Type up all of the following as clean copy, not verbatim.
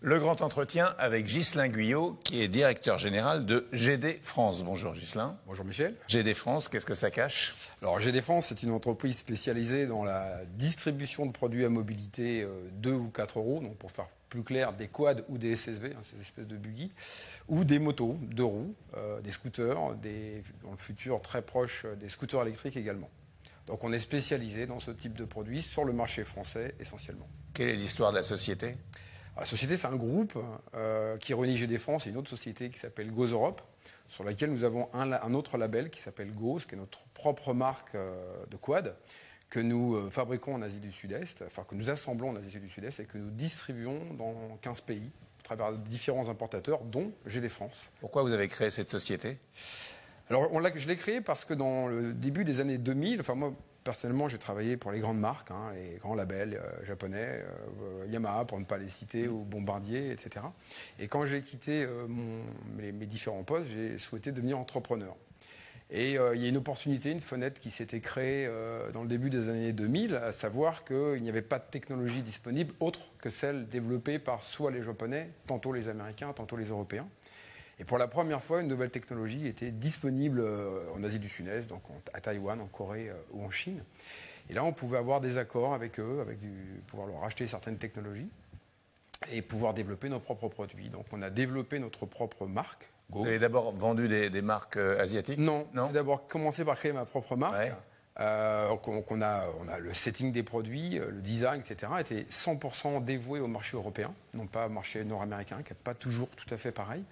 Le grand entretien avec Ghislain Guyot, qui est directeur général de GD France. Bonjour Ghislain. Bonjour Michel. GD France, qu'est-ce que ça cache? Alors GD France, c'est une entreprise spécialisée dans la distribution de produits à mobilité 2 ou 4 euros, donc pour faire plus clair, des quads ou des SSV, ces espèces de buggy, ou des motos, 2 roues, des scooters, dans le futur très proche, des scooters électriques également. Donc on est spécialisé dans ce type de produits sur le marché français essentiellement. Quelle est l'histoire de la société? La société, c'est un groupe qui réunit GD France et une autre société qui s'appelle Goz Europe, sur laquelle nous avons un autre label qui s'appelle Goz, qui est notre propre marque de quad, que nous fabriquons en Asie du Sud-Est, enfin que nous assemblons en Asie du Sud-Est et que nous distribuons dans 15 pays, à travers différents importateurs, dont GD France. Pourquoi vous avez créé cette société? Alors, je l'ai créée parce que dans le début des années 2000, enfin moi, personnellement, j'ai travaillé pour les grandes marques, les grands labels japonais, Yamaha, pour ne pas les citer, ou Bombardier, etc. Et quand j'ai quitté mes différents postes, j'ai souhaité devenir entrepreneur. Et il y a une opportunité, une fenêtre qui s'était créée dans le début des années 2000, à savoir qu'il n'y avait pas de technologie disponible autre que celle développée par soit les Japonais, tantôt les Américains, tantôt les Européens. Et pour la première fois, une nouvelle technologie était disponible en Asie du Sud-Est, donc à Taïwan, en Corée ou en Chine. Et là, on pouvait avoir des accords avec eux, pouvoir leur acheter certaines technologies et pouvoir développer nos propres produits. Donc on a développé notre propre marque. Go. Vous avez d'abord vendu des marques asiatiques? Non, j'ai d'abord commencé par créer ma propre marque. Ouais. On a le setting des produits, le design, etc. était 100% dévoué au marché européen, non pas au marché nord-américain, qui n'est pas toujours tout à fait pareil.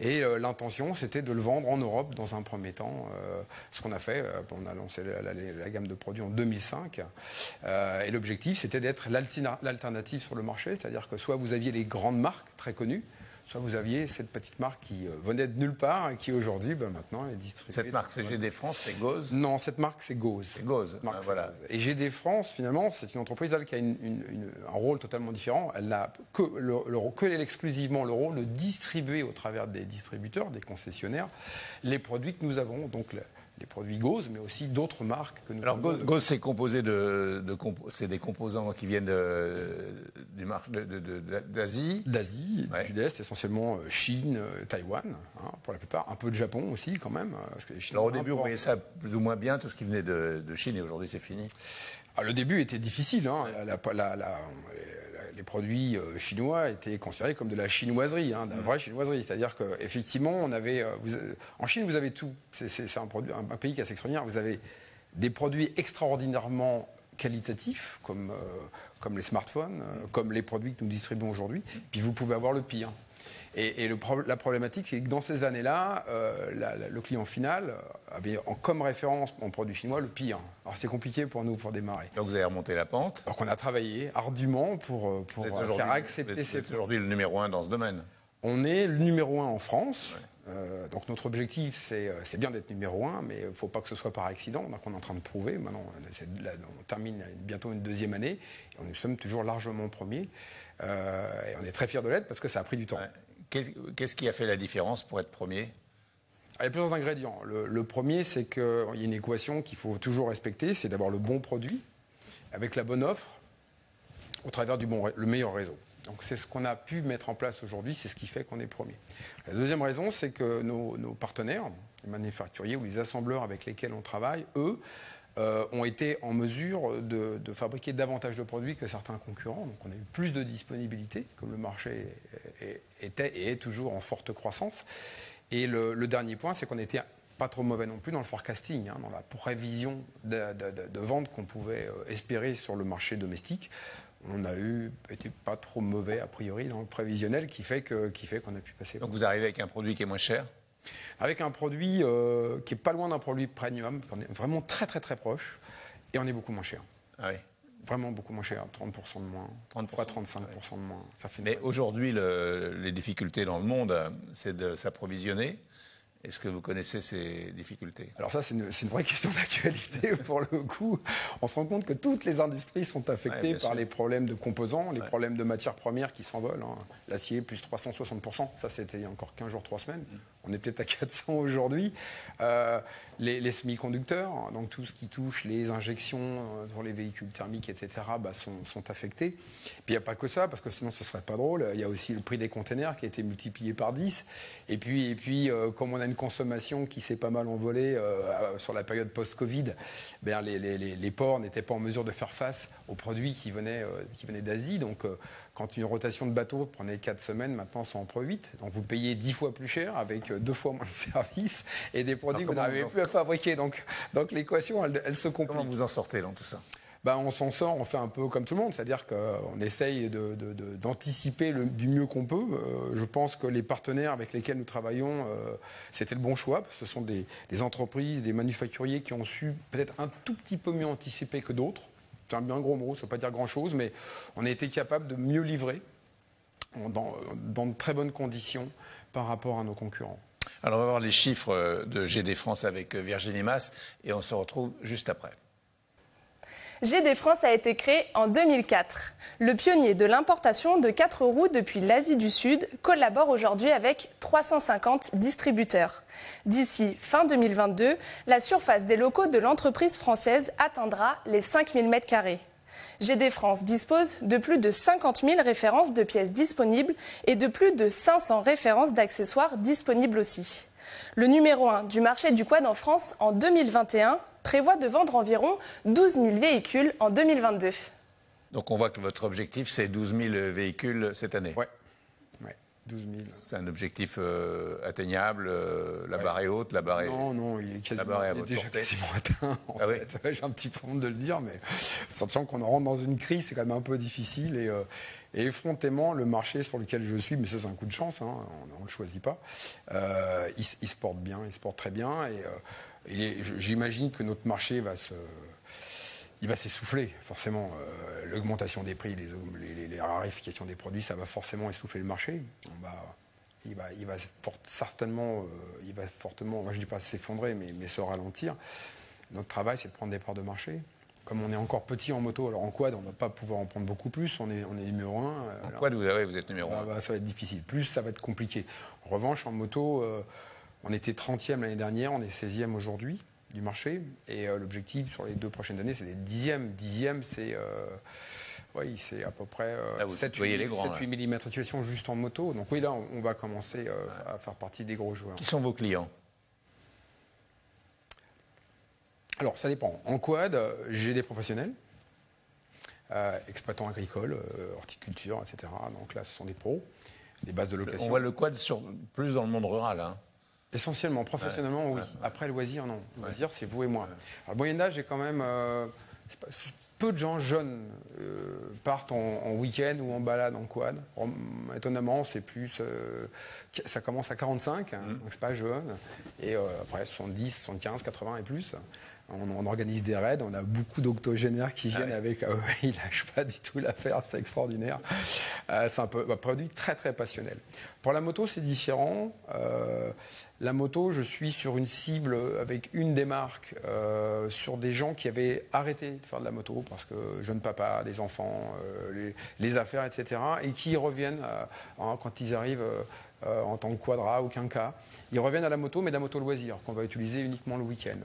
Et l'intention, c'était de le vendre en Europe dans un premier temps. Ce qu'on a fait, on a lancé la gamme de produits en 2005. Et l'objectif, c'était d'être l'alternative sur le marché, c'est-à-dire que soit vous aviez les grandes marques très connues, soit vous aviez cette petite marque qui venait de nulle part et qui aujourd'hui, maintenant, est distribuée. Cette marque, c'est GD France, c'est Goz? Non, cette marque, c'est Goz. C'est Goz, voilà. Et GD France, finalement, c'est une entreprise qui a un rôle totalement différent. Elle n'a exclusivement le rôle de distribuer au travers des distributeurs, des concessionnaires, les produits que nous avons. Donc les produits Goz, mais aussi d'autres marques que nous avons. Alors Goz, c'est composé c'est des composants qui viennent d'Asie. D'Asie, du Sud-Est, essentiellement Chine, Taïwan, pour la plupart. Un peu de Japon aussi, quand même. Parce que Alors au début, vous voyez ça plus ou moins bien, tout ce qui venait de Chine, et aujourd'hui, c'est fini. Le début était difficile. Les produits chinois étaient considérés comme de la chinoiserie, de la vraie chinoiserie. C'est-à-dire qu'effectivement, en Chine, vous avez tout. C'est un pays qui est assez extraordinaire. Vous avez des produits extraordinairement qualitatifs, comme les smartphones, comme les produits que nous distribuons aujourd'hui. Puis vous pouvez avoir le pire. Et la problématique, c'est que dans ces années-là, le client final avait comme référence en produit chinois le pire. Alors c'est compliqué pour nous pour démarrer. Donc vous avez remonté la pente. Donc on a travaillé ardument pour faire accepter ces... aujourd'hui le numéro 1 dans ce domaine. On est le numéro 1 en France. Ouais. Donc notre objectif, c'est bien d'être numéro 1, mais il ne faut pas que ce soit par accident. Donc on est en train de prouver. Maintenant, on termine bientôt une deuxième année. Et nous sommes toujours largement premiers. Et on est très fiers de l'être parce que ça a pris du temps. Ouais. Qu'est-ce qui a fait la différence pour être premier? Il y a plusieurs ingrédients. Le premier, c'est qu'il y a une équation qu'il faut toujours respecter, c'est d'avoir le bon produit, avec la bonne offre, au travers le meilleur réseau. Donc c'est ce qu'on a pu mettre en place aujourd'hui, c'est ce qui fait qu'on est premier. La deuxième raison, c'est que nos partenaires, les manufacturiers ou les assembleurs avec lesquels on travaille, eux, ont été en mesure de fabriquer davantage de produits que certains concurrents. Donc on a eu plus de disponibilité, comme le marché était et est toujours en forte croissance. Et le dernier point, c'est qu'on n'était pas trop mauvais non plus dans le forecasting, dans la prévision de vente qu'on pouvait espérer sur le marché domestique. On a été pas trop mauvais a priori dans le prévisionnel qui fait qu'on a pu passer. Donc vous arrivez avec un produit qui est moins cher? Avec un produit qui est pas loin d'un produit premium, qu'on est vraiment très très très proche, et on est beaucoup moins cher. Ah oui. Vraiment beaucoup moins cher, 30% de moins, 30 fois 35% de moins. Ça fait Mais aujourd'hui, les difficultés dans le monde, c'est de s'approvisionner. Est-ce que vous connaissez ces difficultés? Alors ça, c'est une vraie question d'actualité pour le coup. On se rend compte que toutes les industries sont affectées par les problèmes de composants, les problèmes de matières premières qui s'envolent. L'acier, plus 360%. Ça, c'était il y a encore 15 jours, 3 semaines. On est peut-être à 400 aujourd'hui. Les semi-conducteurs, donc tout ce qui touche les injections sur les véhicules thermiques, etc., sont affectés. Puis il n'y a pas que ça, parce que sinon ce ne serait pas drôle. Il y a aussi le prix des containers qui a été multiplié par 10. Et puis comme on a une consommation qui s'est pas mal envolée sur la période post-Covid, les ports n'étaient pas en mesure de faire face aux produits qui venaient d'Asie. Donc quand une rotation de bateau prenait 4 semaines, maintenant ça en prend 8. Donc vous payez 10 fois plus cher avec 2 fois moins de services et des produits que vous n'arrivez plus à fabriquer. Donc l'équation, elle se complique. Comment vous en sortez dans tout ça ? On s'en sort, on fait un peu comme tout le monde, c'est-à-dire qu'on essaye d'anticiper du mieux qu'on peut. Je pense que les partenaires avec lesquels nous travaillons, c'était le bon choix, parce que ce sont des entreprises, des manufacturiers qui ont su peut-être un tout petit peu mieux anticiper que d'autres. C'est un bien gros mot, ça ne veut pas dire grand-chose, mais on a été capable de mieux livrer dans de très bonnes conditions par rapport à nos concurrents. Alors on va voir les chiffres de GD France avec Virginie Mas et on se retrouve juste après. GD France a été créé en 2004. Le pionnier de l'importation de 4 roues depuis l'Asie du Sud collabore aujourd'hui avec 350 distributeurs. D'ici fin 2022, la surface des locaux de l'entreprise française atteindra les 5000 m². GD France dispose de plus de 50 000 références de pièces disponibles et de plus de 500 références d'accessoires disponibles aussi. Le numéro 1 du marché du quad en France en 2021 prévoit de vendre environ 12 000 véhicules en 2022. Donc on voit que votre objectif, c'est 12 000 véhicules cette année. Ouais, 12 000. C'est un objectif atteignable, la barre est haute, la barre est... Non, il est déjà quasiment atteint. Ouais, j'ai un petit peu honte de le dire, mais sachant qu'on rentre dans une crise, c'est quand même un peu difficile. Et effrontément, le marché sur lequel je suis, mais ça c'est un coup de chance, on ne le choisit pas, il se porte bien, il se porte très bien. J'imagine que notre marché va s'essouffler, forcément. L'augmentation des prix, les raréfications des produits, ça va forcément essouffler le marché. Il va fortement, moi je ne dis pas s'effondrer, mais se ralentir. Notre travail, c'est de prendre des parts de marché. Comme on est encore petit en moto, alors en quad, on ne va pas pouvoir en prendre beaucoup plus, on est numéro 1. En quad, vous êtes numéro 1. Ça va être difficile. Plus, ça va être compliqué. En revanche, en moto... on était 30e l'année dernière, on est 16e aujourd'hui du marché. Et l'objectif sur les 2 prochaines années, c'est des 10e. 10e, c'est à peu près 7-8 000 immatriculations juste en moto. Donc oui, là, on va commencer à faire partie des gros joueurs. Qui sont vos clients ? Alors, ça dépend. En quad, j'ai des professionnels, exploitants agricoles, horticulture, etc. Donc là, ce sont des pros, des bases de location. On voit le quad plus dans le monde rural, Essentiellement, professionnellement, oui. Après, le loisir, non. Le loisir, c'est vous et moi. Alors, le moyen âge, j'ai quand même... peu de gens jeunes partent en week-end ou en balade en quad. Étonnamment, c'est plus... ça commence à 45, donc c'est pas jeune. Et après, 70, 75, 80 et plus. On organise des raids, on a beaucoup d'octogénaires qui viennent avec... ils ne lâchent pas du tout l'affaire, c'est extraordinaire. C'est un produit très très passionnel. Pour la moto, c'est différent. La moto, je suis sur une cible avec une des marques, sur des gens qui avaient arrêté de faire de la moto parce que jeunes papas, des enfants, les affaires, etc. Et qui reviennent quand ils arrivent... en tant que quadra ou quinca, ils reviennent à la moto, mais de la moto loisir, qu'on va utiliser uniquement le week-end.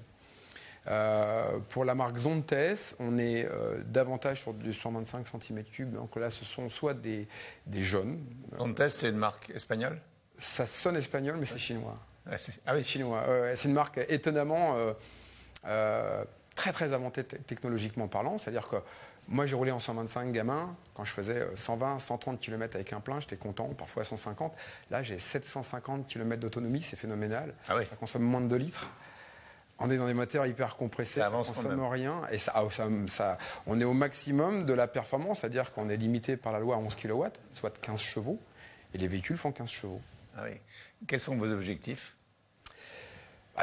Pour la marque Zontes, on est davantage sur du 125 cm3. Donc là, ce sont soit des jeunes. Zontes, c'est une marque espagnole ? Ça sonne espagnol, mais c'est chinois. C'est chinois. C'est une marque étonnamment très très avancée technologiquement parlant. C'est-à-dire que moi, j'ai roulé en 125 gamin. Quand je faisais 120, 130 km avec un plein, j'étais content, parfois 150. Là, j'ai 750 km d'autonomie, c'est phénoménal. Ça consomme moins de 2 litres. On est dans des moteurs hyper compressés, ça ne consomme rien. Et on est au maximum de la performance, c'est-à-dire qu'on est limité par la loi à 11 kW, soit 15 chevaux, et les véhicules font 15 chevaux. Quels sont vos objectifs ?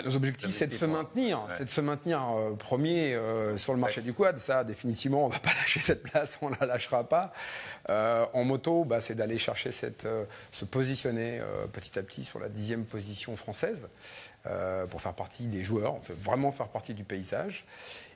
Nos objectifs, c'est de se maintenir. C'est de se maintenir premier sur le marché du quad. Ça, définitivement, on ne va pas lâcher cette place, on ne la lâchera pas. En moto, c'est d'aller chercher se positionner petit à petit sur la 10e position française pour faire partie des joueurs, vraiment faire partie du paysage.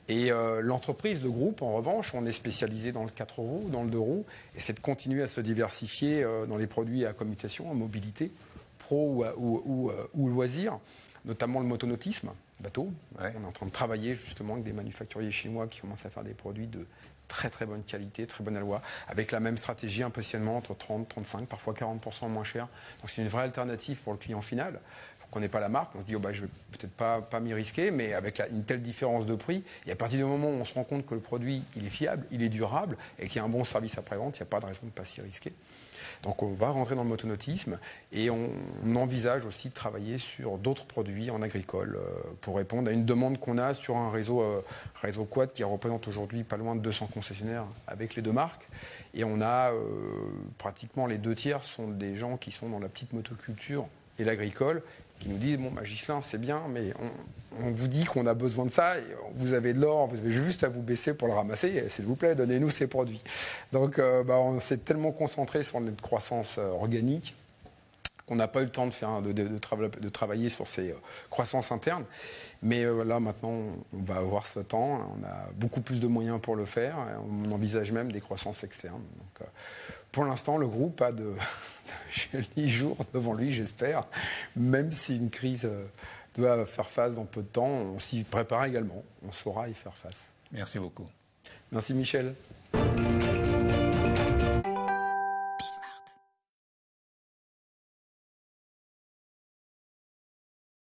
Et l'entreprise, le groupe, en revanche, on est spécialisé dans le 4 roues, dans le 2 roues, et c'est de continuer à se diversifier dans les produits à commutation, en mobilité, pro ou loisir, notamment le motonautisme. bateaux. Ouais. On est en train de travailler justement avec des manufacturiers chinois qui commencent à faire des produits de très très bonne qualité, très bonne aloi, avec la même stratégie, un positionnement entre 30, 35, parfois 40% moins cher. Donc c'est une vraie alternative pour le client final. On n'est pas la marque, on se dit je vais peut-être pas m'y risquer, mais avec une telle différence de prix, et à partir du moment où on se rend compte que le produit il est fiable, il est durable et qu'il y a un bon service après-vente, il n'y a pas de raison de ne pas s'y risquer. Donc on va rentrer dans le motonautisme et on envisage aussi de travailler sur d'autres produits en agricole pour répondre à une demande qu'on a sur un réseau quad qui représente aujourd'hui pas loin de 200 concessionnaires avec les deux marques. Et on a pratiquement les 2/3 sont des gens qui sont dans la petite motoculture et l'agricole, qui nous disent Ghislain, c'est bien, mais on vous dit qu'on a besoin de ça, et vous avez de l'or, vous avez juste à vous baisser pour le ramasser, et s'il vous plaît, donnez-nous ces produits. Donc on s'est tellement concentré sur notre croissance organique qu'on n'a pas eu le temps de travailler sur ces croissances internes. Mais là, maintenant, on va avoir ce temps, on a beaucoup plus de moyens pour le faire, et on envisage même des croissances externes. Donc, pour l'instant, le groupe a de jolis jours devant lui, j'espère, même si une crise doit faire face dans peu de temps, on s'y prépare également, on saura y faire face. Merci beaucoup. Merci Michel.